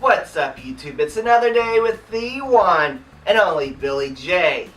What's up, YouTube? It's another day with the one and only Billy J.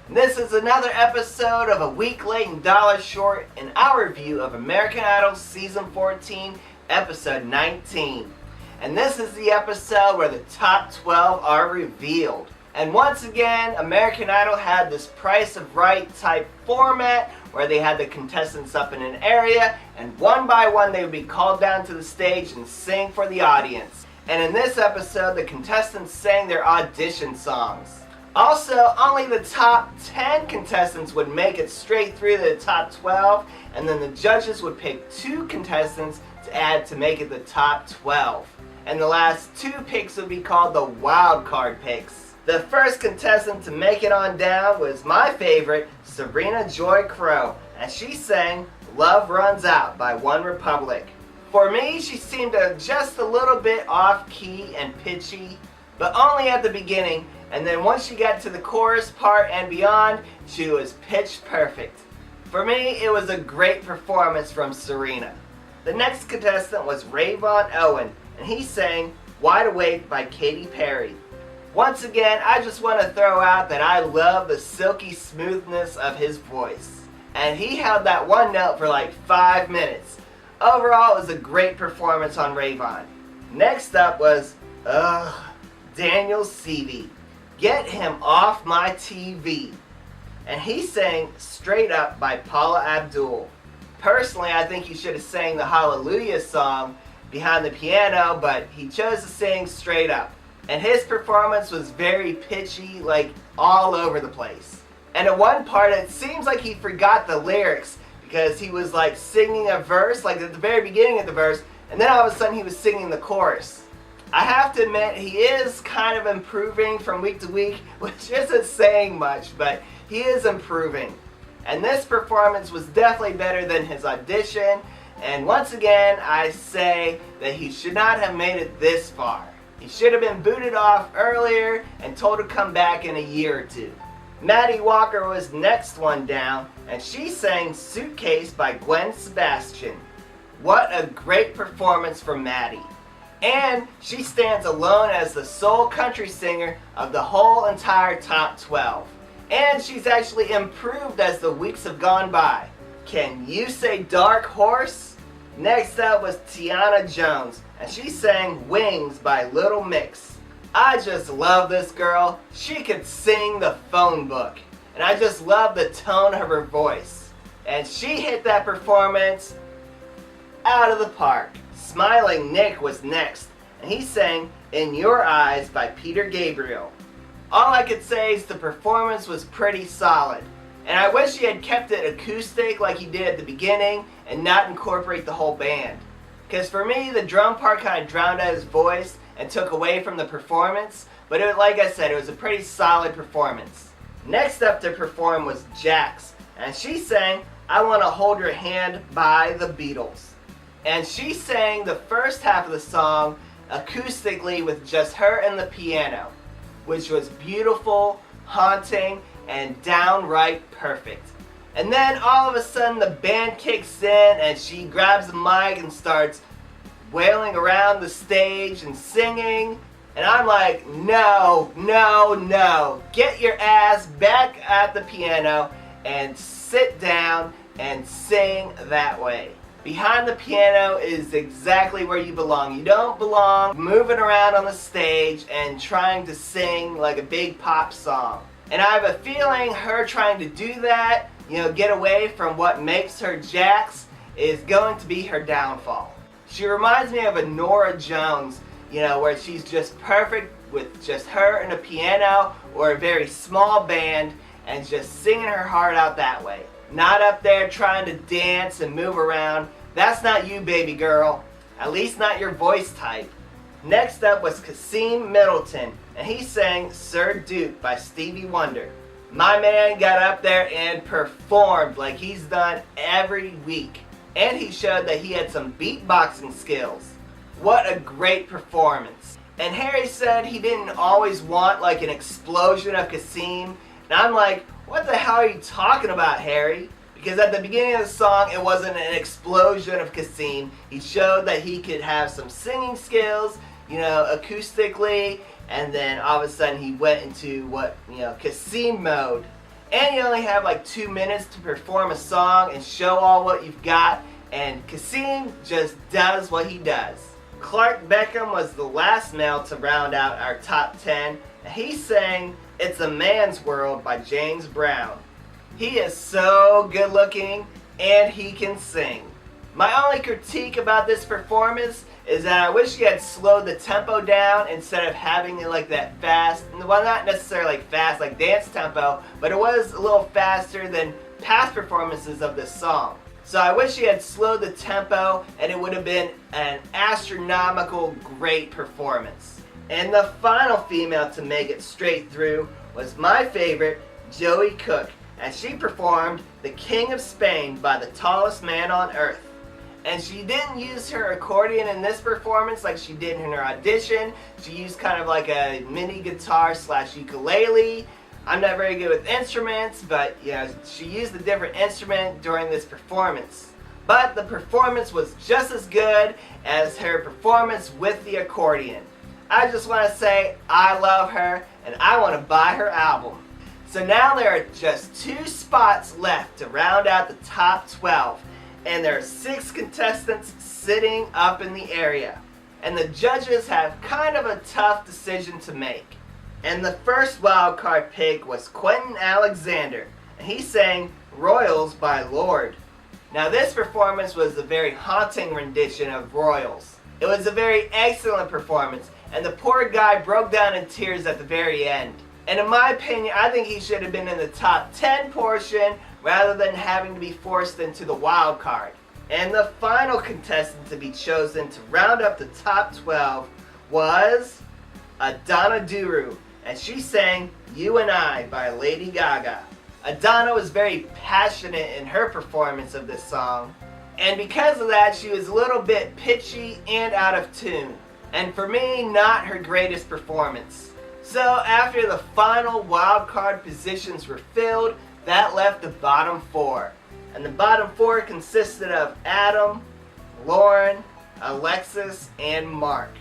This is another episode of a week late and dollar short in our review of American Idol Season 14, Episode 19. And this is the episode where the top 12 are revealed. And once again, American Idol had this Price of Right type format where they had the contestants up in an area and one by one they would be called down to the stage and sing for the audience. And in this episode, the contestants sang their audition songs. Also, only the top 10 contestants would make it straight through to the top 12, and then the judges would pick 2 contestants to add to make it the top 12. And the last 2 picks would be called the wild card picks. The first contestant to make it on down was my favorite, Serena Joy Crow, and she sang Love Runs Out by OneRepublic. For me, she seemed just a little bit off-key and pitchy, but only at the beginning, and then once she got to the chorus part and beyond, she was pitch perfect. For me, it was a great performance from Serena. The next contestant was Rayvon Owen, and he sang Wide Awake by Katy Perry. Once again, I just want to throw out that I love the silky smoothness of his voice. And he held that one note for like 5 minutes. Overall, it was a great performance on Rayvon. Next up was, Daniel Seavey. Get him off my TV. And he sang Straight Up by Paula Abdul. Personally, I think he should have sang the Hallelujah song behind the piano, but he chose to sing Straight Up. And his performance was very pitchy, like all over the place. And at one part, it seems like he forgot the lyrics because he was like singing a verse, like at the very beginning of the verse, and then all of a sudden he was singing the chorus. I have to admit, he is kind of improving from week to week, which isn't saying much, but he is improving. And this performance was definitely better than his audition, and once again, I say that he should not have made it this far. He should have been booted off earlier and told to come back in a year or 2. Maddie Walker was next one down, and she sang Suitcase by Gwen Sebastian. What a great performance from Maddie. And she stands alone as the sole country singer of the whole entire top 12. And she's actually improved as the weeks have gone by. Can you say Dark Horse? Next up was Tiana Jones, and she sang Wings by Little Mix. I just love this girl. She could sing the phone book, and I just love the tone of her voice. And she hit that performance out of the park. Smiling Nick was next, and he sang In Your Eyes by Peter Gabriel. All I could say is the performance was pretty solid. And I wish he had kept it acoustic like he did at the beginning and not incorporate the whole band. Because for me, the drum part kind of drowned out his voice and took away from the performance. But like I said, it was a pretty solid performance. Next up to perform was Jax. And she sang I Want to Hold Your Hand by the Beatles. And she sang the first half of the song acoustically with just her and the piano, which was beautiful, haunting, and downright perfect. And then all of a sudden the band kicks in and she grabs the mic and starts wailing around the stage and singing. And I'm like, no, no, no. Get your ass back at the piano and sit down and sing that way. Behind the piano is exactly where you belong. You don't belong moving around on the stage and trying to sing like a big pop song. And I have a feeling her trying to do that, get away from what makes her Jax, is going to be her downfall. She reminds me of a Norah Jones, where she's just perfect with just her and a piano or a very small band and just singing her heart out that way. Not up there trying to dance and move around. That's not you, baby girl. At least not your voice type. Next up was Kasim Middleton, and he sang Sir Duke by Stevie Wonder. My man got up there and performed like he's done every week. And he showed that he had some beatboxing skills. What a great performance. And Harry said he didn't always want like an explosion of Kasim. And I'm like, what the hell are you talking about, Harry? Because at the beginning of the song, it wasn't an explosion of Kasim. He showed that he could have some singing skills, acoustically, and then all of a sudden he went into Kasim mode. And you only have like 2 minutes to perform a song and show all what you've got, and Kasim just does what he does. Clark Beckham was the last male to round out our top 10, and he sang "It's a Man's World" by James Brown. He is so good looking and he can sing. My only critique about this performance is that I wish he had slowed the tempo down instead of having it like that fast, well, not necessarily like fast like dance tempo, but it was a little faster than past performances of this song. So I wish he had slowed the tempo and it would have been an astronomical great performance. And the final female to make it straight through was my favorite, Joey Cook, as she performed "The King of Spain" by the tallest man on earth. And she didn't use her accordion in this performance like she did in her audition. She used kind of like a mini guitar / ukulele. I'm not very good with instruments, but she used a different instrument during this performance. But the performance was just as good as her performance with the accordion. I just want to say I love her and I want to buy her album. So now there are just 2 spots left to round out the top 12, and there are 6 contestants sitting up in the area. And the judges have kind of a tough decision to make. And the first wildcard pick was Quentin Alexander, and he sang "Royals" by Lorde. Now this performance was a very haunting rendition of Royals. It was a very excellent performance, and the poor guy broke down in tears at the very end. And in my opinion, I think he should have been in the top 10 portion rather than having to be forced into the wild card. And the final contestant to be chosen to round up the top 12 was Adana Duru, and she sang "You and I" by Lady Gaga. Adana was very passionate in her performance of this song, and because of that, she was a little bit pitchy and out of tune. And for me, not her greatest performance. So after the final wildcard positions were filled, that left the bottom 4. And the bottom 4 consisted of Adam, Lauren, Alexis, and Mark.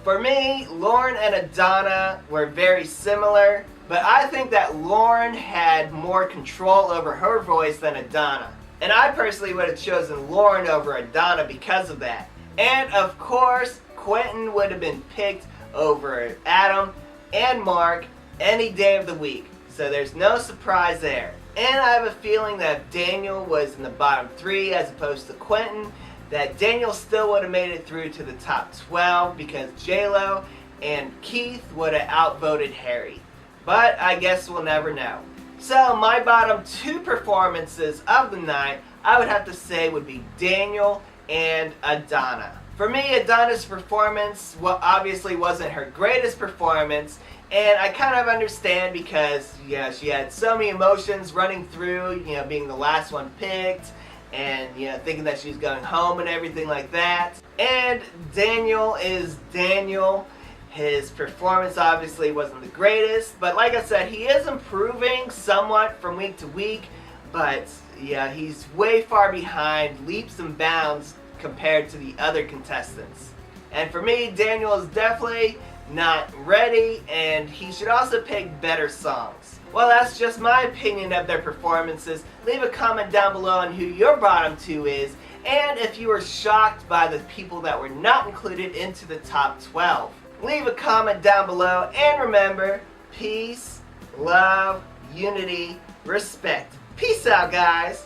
For me, Lauren and Adana were very similar, but I think that Lauren had more control over her voice than Adana. And I personally would have chosen Lauren over Adana because of that. And of course, Quentin would have been picked over Adam and Mark any day of the week. So there's no surprise there. And I have a feeling that if Daniel was in the bottom 3 as opposed to Quentin, that Daniel still would have made it through to the top 12 because J-Lo and Keith would have outvoted Harry. But I guess we'll never know. So my bottom 2 performances of the night, I would have to say would be Daniel and Adana. For me, Adana's performance obviously wasn't her greatest performance, and I kind of understand because she had so many emotions running through, being the last one picked, and thinking that she's going home and everything like that. And Daniel is Daniel. His performance obviously wasn't the greatest, but like I said, he is improving somewhat from week to week, but he's way far behind, leaps and bounds compared to the other contestants. And for me, Daniel is definitely not ready, and he should also pick better songs. Well, that's just my opinion of their performances. Leave a comment down below on who your bottom 2 is, and if you were shocked by the people that were not included into the top 12. Leave a comment down below, and remember, peace, love, unity, respect. Peace out, guys.